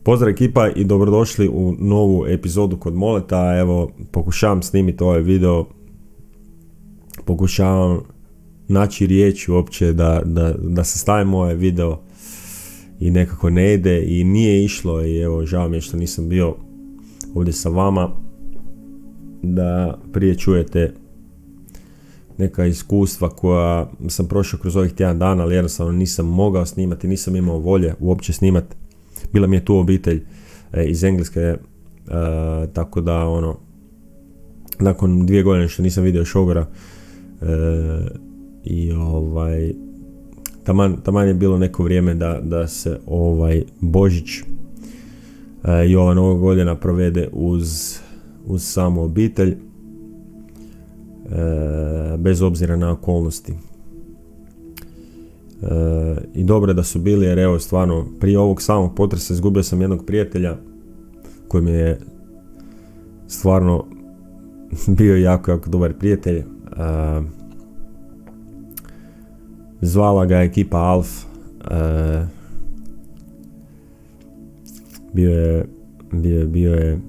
Pozdrav ekipa i dobrodošli u novu epizodu kod Moleta. Evo, pokušavam snimiti ovaj video, pokušavam naći riječi uopće da se stavim ovaj video i nekako ne ide i nije išlo i evo, žao mi je što nisam bio ovdje sa vama da prije čujete neka iskustva koja sam prošao kroz ovih tjedan dana, ali jednostavno nisam mogao snimati, nisam imao volje uopće snimati. Bila mi je tu obitelj iz Engleske, tako da nakon 2 godine što nisam vidio šogora i taman je bilo neko vrijeme da se Božić i ova nova godina provede uz samu obitelj, bez obzira na okolnosti. I dobro da su bili, jer evo stvarno prije ovog samog potresa izgubio sam jednog prijatelja koji mi je stvarno bio jako dobar prijatelj. Zvala ga ekipa Alf. Bio je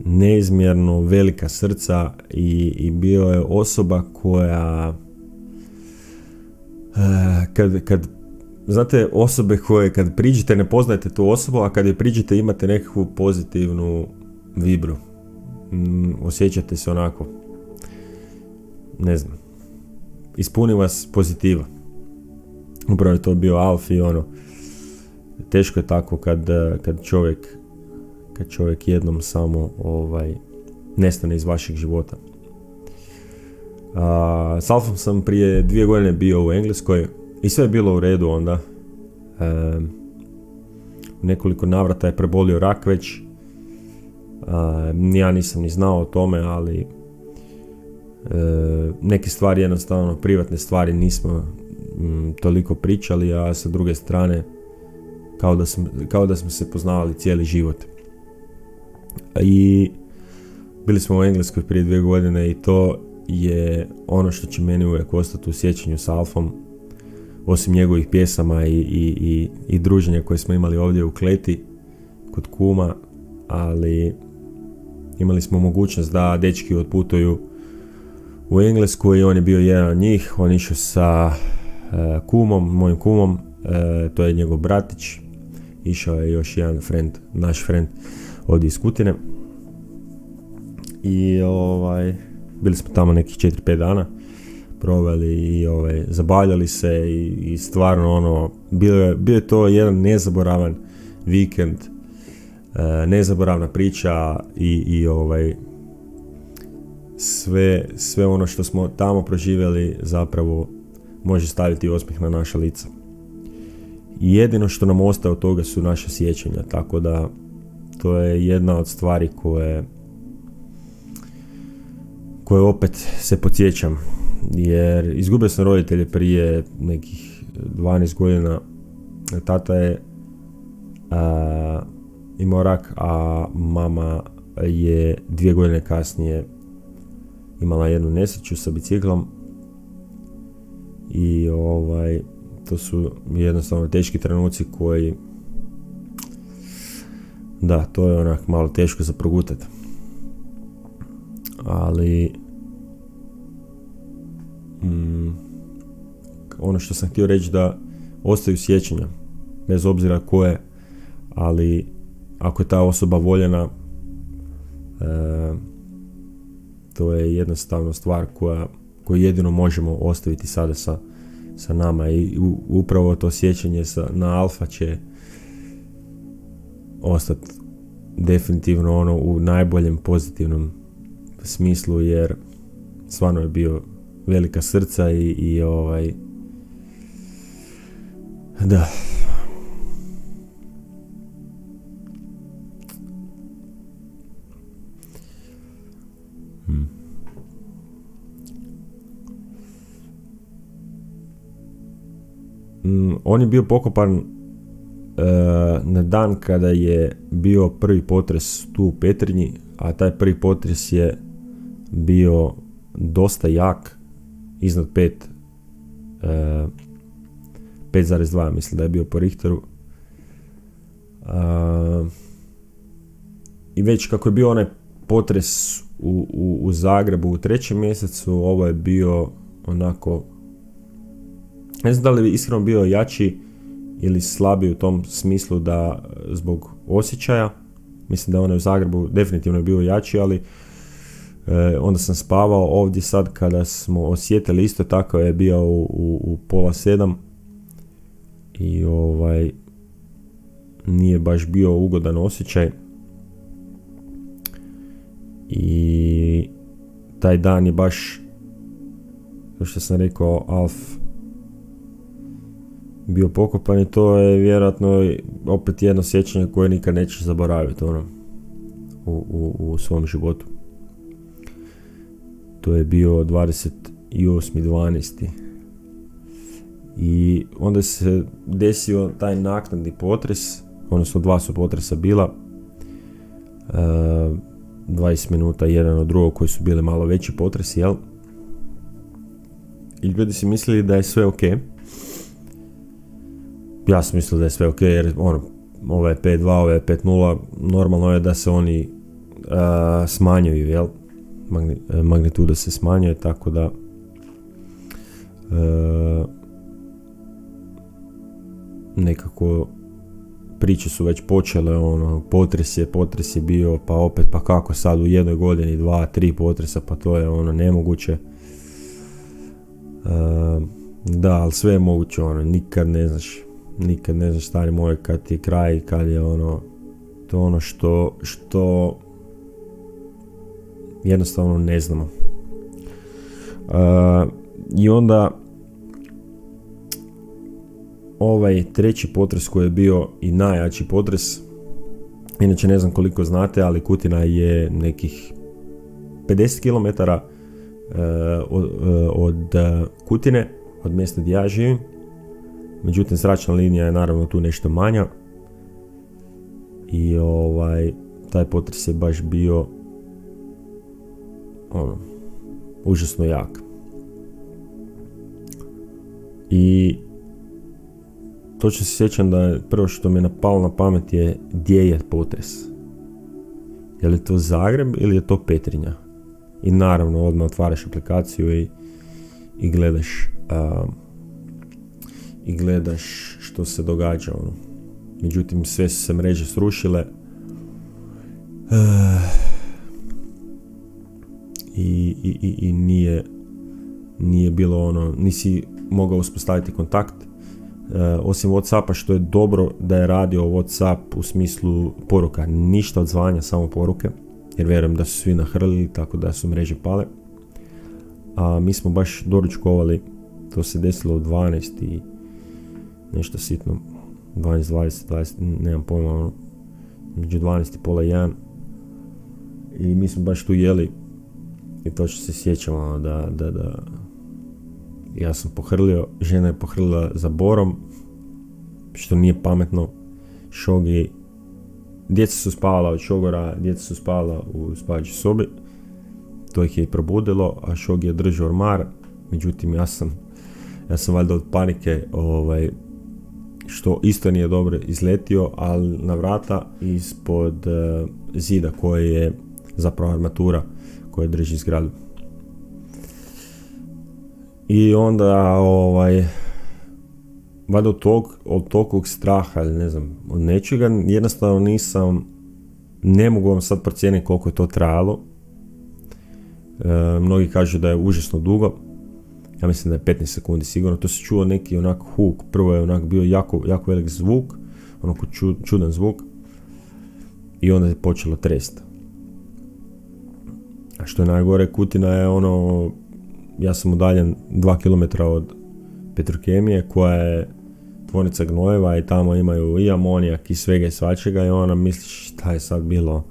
neizmjerno velika srca i bio je osoba koja kad znate, osobe koje kad priđete ne poznajete tu osobu, a kad je priđete imate nekakvu pozitivnu vibru, osjećate se onako, ne znam, ispuni vas pozitiva. Upravo je to bio Alf i teško je tako kad čovjek jednom samo nestane iz vašeg života. S Alfom sam prije 2 godine bio u Engleskoj i sve je bilo u redu onda. U nekoliko navrata je prebolio rak već. Ja nisam ni znao o tome, ali neke stvari, jednostavno privatne stvari, nismo toliko pričali, a sa druge strane kao da smo se poznavali cijeli život. I bili smo u Engleskoj prije 2 godine i to je ono što će meni uvijek ostati u sjećanju s Alfom, osim njegovih pjesama i druženja koje smo imali ovdje u kleti kod kuma, ali imali smo mogućnost da dečki otputuju u Englesku i on je bio jedan od njih. On išao sa mojim kumom, to je njegov bratić, išao je još jedan naš friend ovdje iz Kutine i bili smo tamo nekih 4-5 dana proveli i zabavljali se i stvarno bio je to jedan nezaboravan vikend, nezaboravna priča i sve ono što smo tamo proživjeli zapravo može staviti osmijeh na naša lica. I jedino što nam ostaje od toga su naše sjećanja, tako da to je jedna od stvari koje opet se podsjećam, jer izgubio sam roditelje prije nekih 12 godina. Tata je imao rak, a mama je 2 godine kasnije imala jednu nesreću sa biciklom i to su jednostavno teški trenuci koji, da, to je onak malo teško za progutati. Ali ono što sam htio reći, da ostaju sjećanja bez obzira ko je, ali ako je ta osoba voljena, to je jednostavno stvar koju jedino možemo ostaviti sada sa nama i upravo to sjećanje na Alfa će ostati definitivno u najboljem pozitivnom smislu, jer stvarno je bio velika srca i da. On je bio pokopan na dan kada je bio prvi potres tu u Petrinji, a taj prvi potres je bio dosta jak, iznad 5, 5,2 mislim da je bio po Richteru, I već kako je bio onaj potres u Zagrebu u 3. mjesecu, ovo je bio onako, ne znam da li je iskreno bio jači ili slabiji u tom smislu da zbog osjećaja. Mislim da onaj u Zagrebu definitivno je bio jači, ali onda sam spavao ovdje sad kada smo osjetili isto tako je bio u 6:30 i nije baš bio ugodan osjećaj. I taj dan je baš, kao što sam rekao, Alf bio pokopan i to je vjerojatno opet jedno sjećanje koje nikad nećeš zaboraviti u svom životu. To je bio 28.12. I onda se desio taj naknadni potres, odnosno 2 su potresa bila, 20 minuta jedan od drugog koji su bili malo veći potresi, jel? I ljudi si mislili da je sve ok. Ja sam mislio da je sve ok, jer ovo je 5.2, ovo je 5.0, normalno je da se oni smanjuju, jel? Magnituda se smanjuje, tako da nekako priče su već počele, potres je bio, pa opet, pa kako sad u jednoj godini 2, 3 potresa, pa to je nemoguće. Da, ali sve je moguće, nikad ne znaš, stari moj, kad ti je kraj, kad je to što jednostavno ne znamo. I onda ovaj 3. potres koji je bio i najjači potres, inače ne znam koliko znate, ali Kutina je nekih 50 km od Kutine, od mjesta gdje ja živim. Međutim, zračna linija je naravno tu nešto manja i taj potres je baš bio užasno jak. I točno se sjećam da je prvo što mi je napalo na pamet je gdje je potres. Je li to Zagreb ili je to Petrinja? I naravno odmah otvaraš aplikaciju i gledaš što se događa. Međutim, sve su se mreže srušile. I nije bilo nisi mogao uspostaviti kontakt. Osim Whatsappa, što je dobro da je radio Whatsapp u smislu poruka, ništa od zvanja, samo poruke, jer vjerujem da su svi nahrlili, tako da su mreže pale. A mi smo baš doručkovali, to se desilo u 12 i nešto sitno, 12, nemam pojma, među 12 i pola 1, i mi smo baš tu jeli i točno se sjećamo da ja sam pohrlio, žena je pohrlila za Borom, što nije pametno. Šogi, djeca su spavala od Šogora, djeca su spavala u spavaćoj sobi, to ih je i probudilo, a Šogi je držao ormar. Međutim, ja sam valjda od panike, što isto nije dobro, izletio, ali na vrata ispod zida koji je zapravo armatura koja drži zgradu. I onda valjda od tog straha ili ne znam, od nečega, jednostavno ne mogu vam sad procijeniti koliko je to trajalo. Mnogi kažu da je užasno dugo, ja mislim da je 15 sekundi sigurno. To se čuo neki onako huk, prvo je onako bio jako velik zvuk, onako čudan zvuk, i onda je počelo trest. A što je najgore, Kutina je ja sam udaljen 2 km od Petrokemije, koja je tvornica gnojeva i tamo imaju i amonijak i svega i svačega, i misliš šta je sad bilo.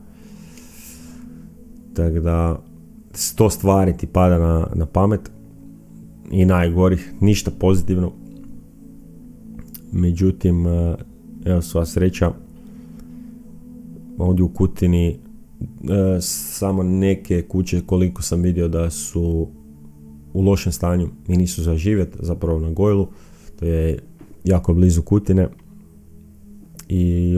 Tako da 100 stvari ti pada na pamet i najgorih, ništa pozitivno. Međutim, evo sva sreća, ovdje u Kutini samo neke kuće, koliko sam vidio, da su u lošem stanju i nisu za živjet, zapravo na Gojlu, to je jako blizu Kutine, i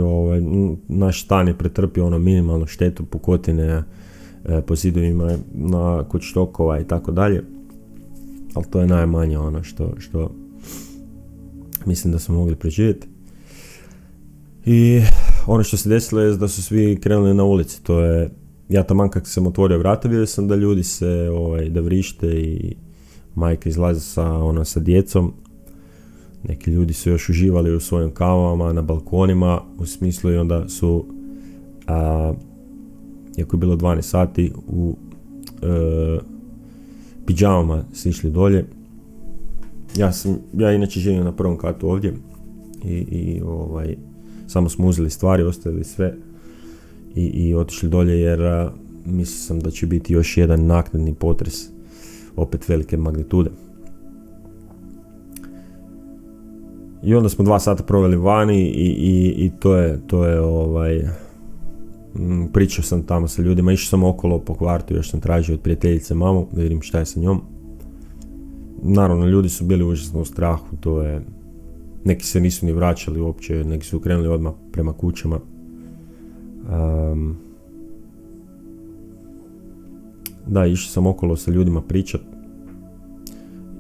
naš stan je pretrpio ono minimalnu štetu, pukotine po zidovima kod štokova i tako dalje, ali to je najmanje ono što mislim da smo mogli preživjeti. I ono što se desilo je da su svi krenuli na ulici. To je, ja taman kako sam otvorio vrata, vidio sam da ljudi se da vrište i majka izlazi sa djecom. Neki ljudi su još uživali u svojim kavama na balkonima, u smislu, i onda su iako je bilo 12 sati u pidžamama su išli dolje. Ja inače živim na prvom katu ovdje i samo smo uzeli stvari, ostavili sve i otišli dolje, jer mislio sam da će biti još jedan naknadni potres, opet velike magnitude. I onda smo 2 sata proveli vani i to je pričao sam tamo sa ljudima, išao sam okolo po kvartu, još sam tražio od prijateljice mamu da vidim šta je sa njom. Naravno, ljudi su bili užasno u strahu, neki se nisu ni vraćali uopće, neki su krenuli odmah prema kućama. Da, išao sam okolo sa ljudima pričat,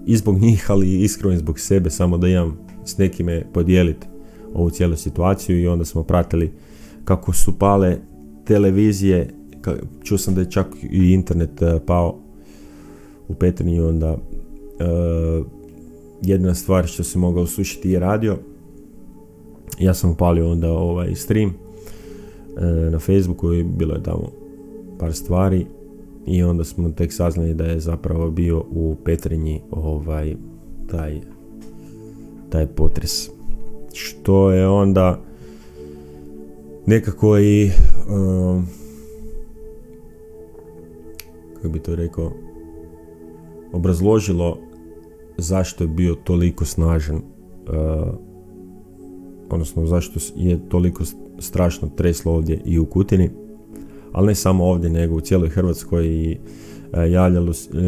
i zbog njih, ali iskreno i zbog sebe, samo da imam s nekime podijeliti ovu cijelu situaciju. I onda smo pratili kako su pale televizije, čuo sam da je čak i internet pao u Petrinji, onda jedna stvar što se mogao slušati je radio. Ja sam upalio onda stream na Facebooku i bilo je tamo par stvari i onda smo tek saznali da je zapravo bio u Petrinji taj potres, što je onda nekako i kako bi to rekao, obrazložilo zašto je bio toliko snažan, odnosno zašto je toliko strašno treslo ovdje i u Kutini, ali ne samo ovdje nego u cijeloj Hrvatskoj. I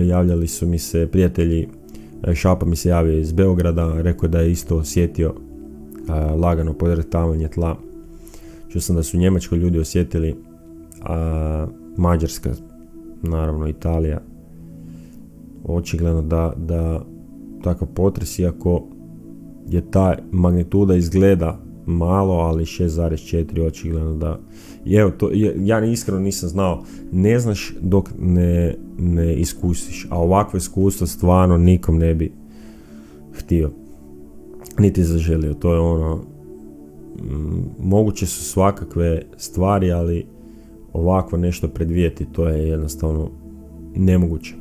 javljali su mi se prijatelji, Šapa mi se javio iz Beograda, rekao da je isto osjetio lagano podretavanje tla. Čuo sam da su u Njemačkoj ljudi osjetili, Mađarska, naravno Italija. Očigledno da takav potres, iako je ta magnituda izgleda malo, ali 6,4 očigledno da. I evo, ja iskreno nisam znao, ne znaš dok ne iskusiš, a ovakvo iskustvo stvarno nikom ne bi htio, niti zaželio. To je ono, moguće su svakakve stvari, ali ovako nešto predvidjeti, to je jednostavno nemoguće.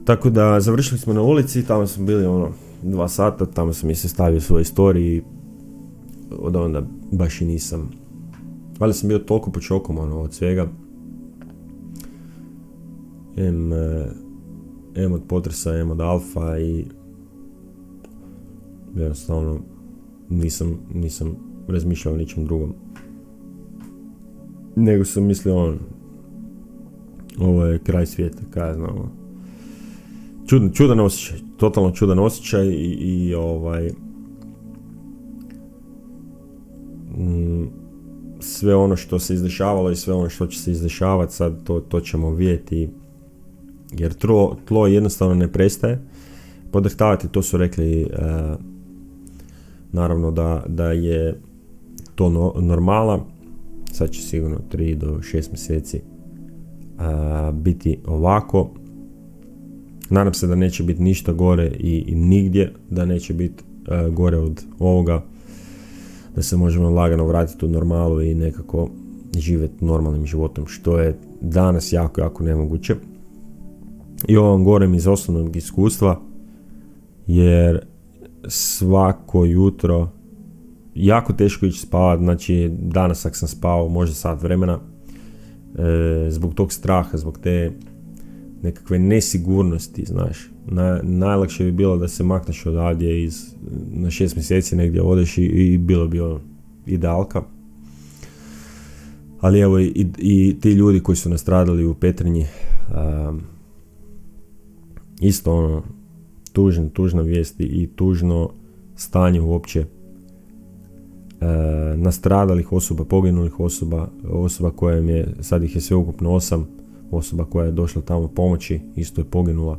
Tako da završili smo na ulici, tamo smo bili 2 sata, tamo sam se stavio svoje storije i od onda baš i nisam. Ali sam bio toliko pod šokom od svega. Em od potresa, em od alfa i jednostavno nisam razmišljao o ničem drugom. Nego sam mislio ovo je kraj svijeta, kaj znam. Čudan osjećaj, totalno čudan osjećaj i sve ono što se izdešavalo i sve ono što će se izdešavati sad, to ćemo vidjeti, jer tlo jednostavno ne prestaje podrhtavati. To su rekli, naravno da je to normala. Sad će sigurno 3 do 6 mjeseci biti ovako. Nadam se da neće biti ništa gore i nigdje da neće biti gore od ovoga, da se možemo lagano vratiti u normalu i nekako živjeti normalnim životom, što je danas jako, jako nemoguće. I ovo vam govorim iz osnovnog iskustva, jer svako jutro jako teško ići spavati. Znači danas ako sam spavao možda sat vremena, zbog tog straha, zbog te nekakve nesigurnosti, znaš. Najlakše bi bilo da se makneš odavdje na 6 mjeseci negdje odeš i bilo bi idealka. Ali evo i ti ljudi koji su nastradali u Petrinji, isto tužna vijest i tužno stanje uopće nastradalih osoba, poginulih osoba koja je, sad ih je sveukupno 8 osoba koja je došla tamo pomoći, isto je poginula.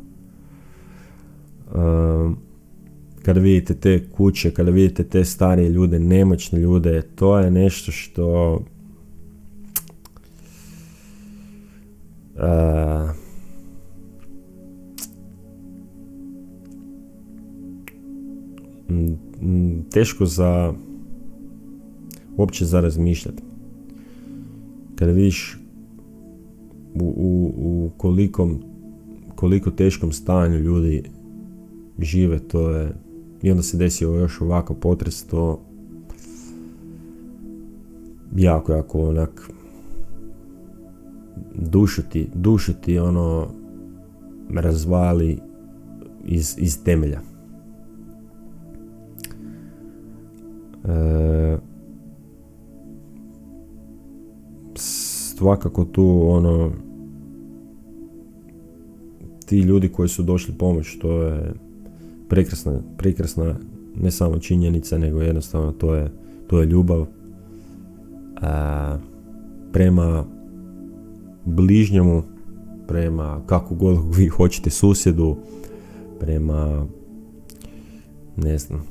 Kada vidite te kuće, kada vidite te starije ljude, nemoćne ljude, to je nešto što teško uopće za razmišljati. Kada vidiš u koliko teškom stanju ljudi žive, to je, i onda se desio još ovakav potres, to jako onak dušu ti ono razvali iz temelja. Svakako tu ono, ti ljudi koji su došli pomoć, to je prekrasna ne samo činjenica, nego jednostavno to je ljubav prema bližnjemu, prema kako god vi hoćete susjedu, prema ne znam,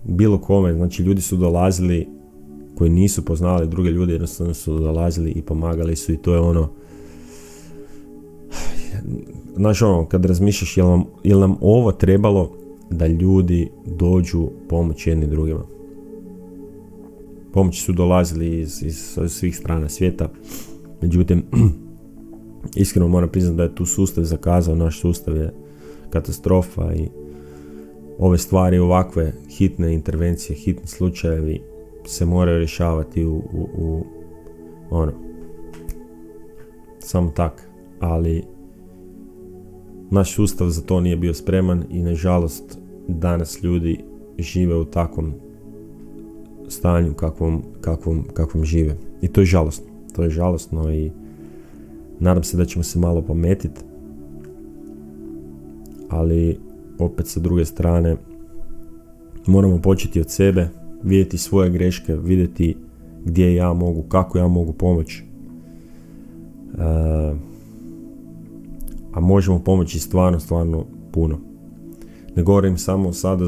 bilo kome. Znači ljudi su dolazili koji nisu poznali druge ljude, jednostavno su dolazili i pomagali su, i to je ono, znaš ono, kad razmišljaš jel nam ovo trebalo da ljudi dođu pomoći jedni drugima. Pomoći su dolazili iz svih strana svijeta, međutim iskreno moram priznati da je tu sustav zakazao, naš sustav je katastrofa i ove stvari, ovakve hitne intervencije, hitni slučajevi se moraju rješavati u ono, samo tak, ali naš sustav za to nije bio spreman i nažalost danas ljudi žive u takvom stanju kakvom žive. I to je žalosno. To je žalosno i nadam se da ćemo se malo pametiti, ali opet sa druge strane moramo početi od sebe, vidjeti svoje greške, vidjeti gdje ja mogu, kako ja mogu pomoći. A možemo pomoći stvarno puno. Ne govorim samo sada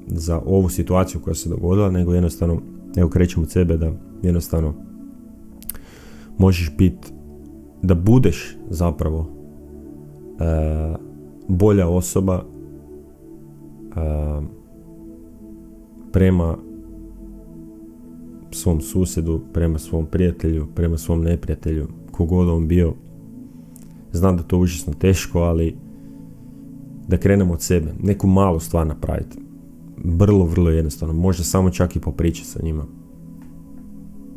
za ovu situaciju koja se dogodila, nego jednostavno, evo krećemo od sebe da jednostavno možeš biti, da budeš zapravo bolja osoba prema svom susjedu, prema svom prijatelju, prema svom neprijatelju, kogod on bio. Znam da to je užasno teško, ali da krenemo od sebe, neku malu stvar napraviti. Vrlo jednostavno, možda samo čak i popričati sa njima.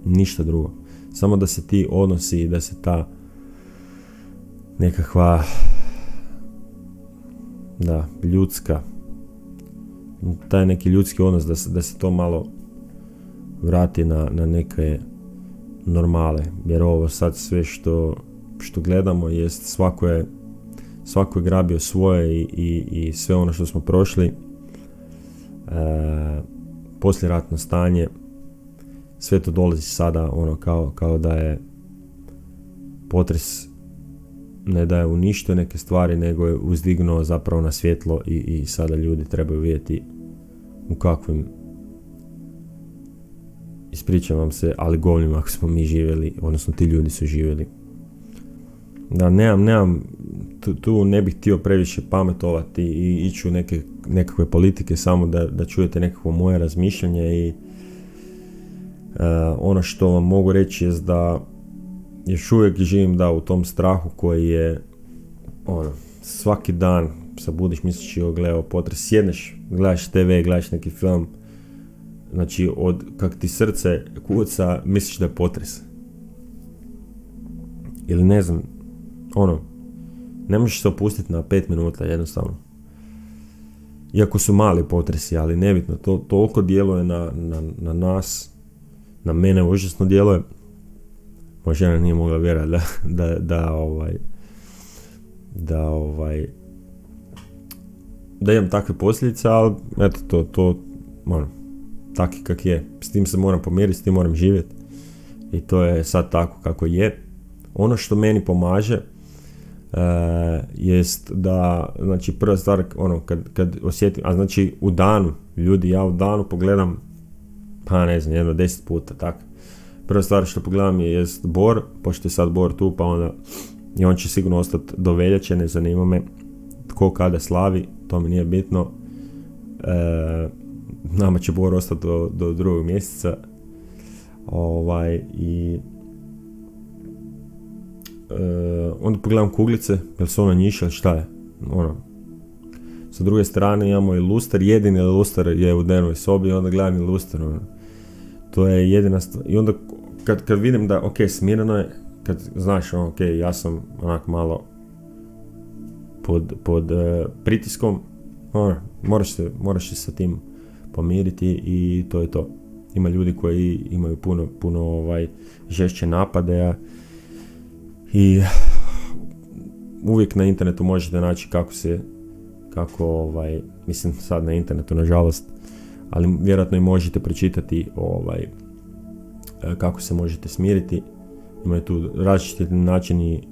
Ništa drugo. Samo da se ti odnosi i da se ta nekakva ljudska, taj neki ljudski odnos, da se to malo vrati na neke normale. Jer ovo sad sve što gledamo jest svako je grabio svoje i sve ono što smo prošli, poslijeratno stanje, sve to dolazi sada ono kao da je potres, ne da je uništio neke stvari, nego je uzdignuo zapravo na svjetlo i sada ljudi trebaju vidjeti u kakvim, ispričavam se, ali govnima ako smo mi živjeli, odnosno ti ljudi su živjeli. Da, nemam, tu ne bih htio previše pametovati i ići u nekakve politike, samo da čujete nekakvo moje razmišljanje i ono što vam mogu reći je da još uvijek živim u tom strahu koji je ono, svaki dan se budiš misliš gledao potres, sjedneš, gledaš TV, gledaš neki film, znači od kak ti srce kuca misliš da je potres. Ili ne znam, ono, ne možeš se opustiti na 5 minuta jednostavno. Iako su mali potresi, ali nebitno, to toliko djeluje na nas, na mene užasno djeluje. Moja žena nije mogla vjerati da imam takve posljedice, ali eto to ono, taki kak je. S tim se moram pomiriti, s tim moram živjeti. I to je sad tako kako je. Ono što meni pomaže jest da, znači prva stvar, ono, kad osjetim, a znači u danu, ljudi, ja u danu pogledam, pa ne znam, 10 puta, tako. Prva stvar što pogledam jest Bor, pošto je sad Bor tu, pa onda i on će sigurno ostati do veljače, ne zanima me tko kada slavi, to mi nije bitno. Nama će Bor ostati do 2. mjeseca. I onda pogledam kuglice, jel su ono njiše, ili šta je? Ono. Sa druge strane imamo i luster, jedini luster je u dnevnoj sobi, onda gledam i luster. Ono. To je jedina stvar. I onda kad vidim da, ok, smireno je, kad znaš, ok, ja sam onak malo pod pritiskom, moraš se sa tim pomiriti i to je to. Ima ljudi koji imaju puno žešće napade i uvijek na internetu možete naći mislim sad na internetu nažalost, ali vjerojatno i možete pročitati kako se možete smiriti. Imaju tu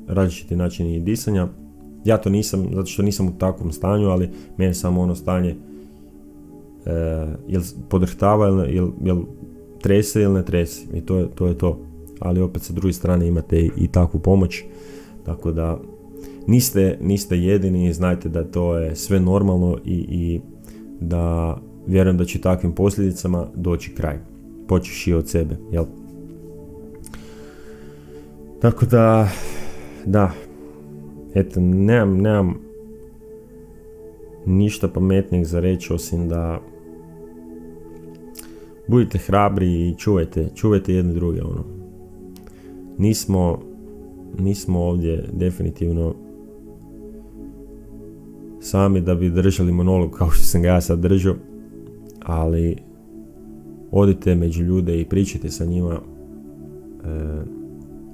različiti načini disanja. Ja to nisam, zato što nisam u takvom stanju, ali mene samo ono stanje jel podrhtava, jel trese ili ne trese. I to je to. Ali opet sa druge strane imate i takvu pomoć. Tako da niste jedini, znajte da to je sve normalno i da vjerujem da će takvim posljedicama doći kraj. Počeš i od sebe, jel? Tako da, eto, nemam ništa pametnijeg za reći, osim da budite hrabri i čuvajte jedni druge, ono. Nismo ovdje definitivno sami da bi držali monolog kao što sam ga ja sad držao, ali odite među ljude i pričajte sa njima,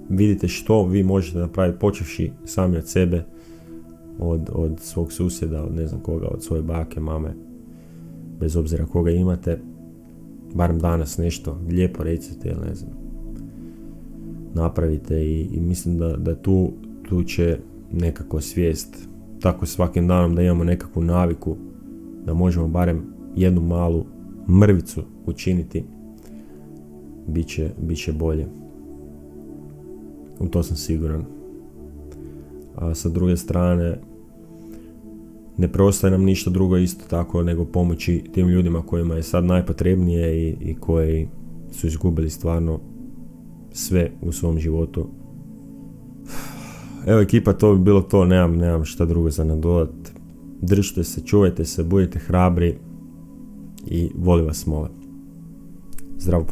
vidite što vi možete napraviti, počevši sami od sebe, od svog susjeda, od ne znam koga, od svoje bake, mame, bez obzira koga imate, barem danas nešto lijepo recite ili ne znam, napravite i mislim da tu će nekako svijest, tako svakim danom da imamo nekakvu naviku, da možemo barem jednu malu mrvicu učiniti, bit će bolje. U to sam siguran. A sa druge strane, ne preostaje nam ništa drugo isto tako nego pomoći tim ljudima kojima je sad najpotrebnije i koji su izgubili stvarno sve u svom životu. Evo ekipa, to bi bilo to, nemam šta drugo za nadodat. Držite se, čuvajte se, budite hrabri i volim vas, molim. Zdravo.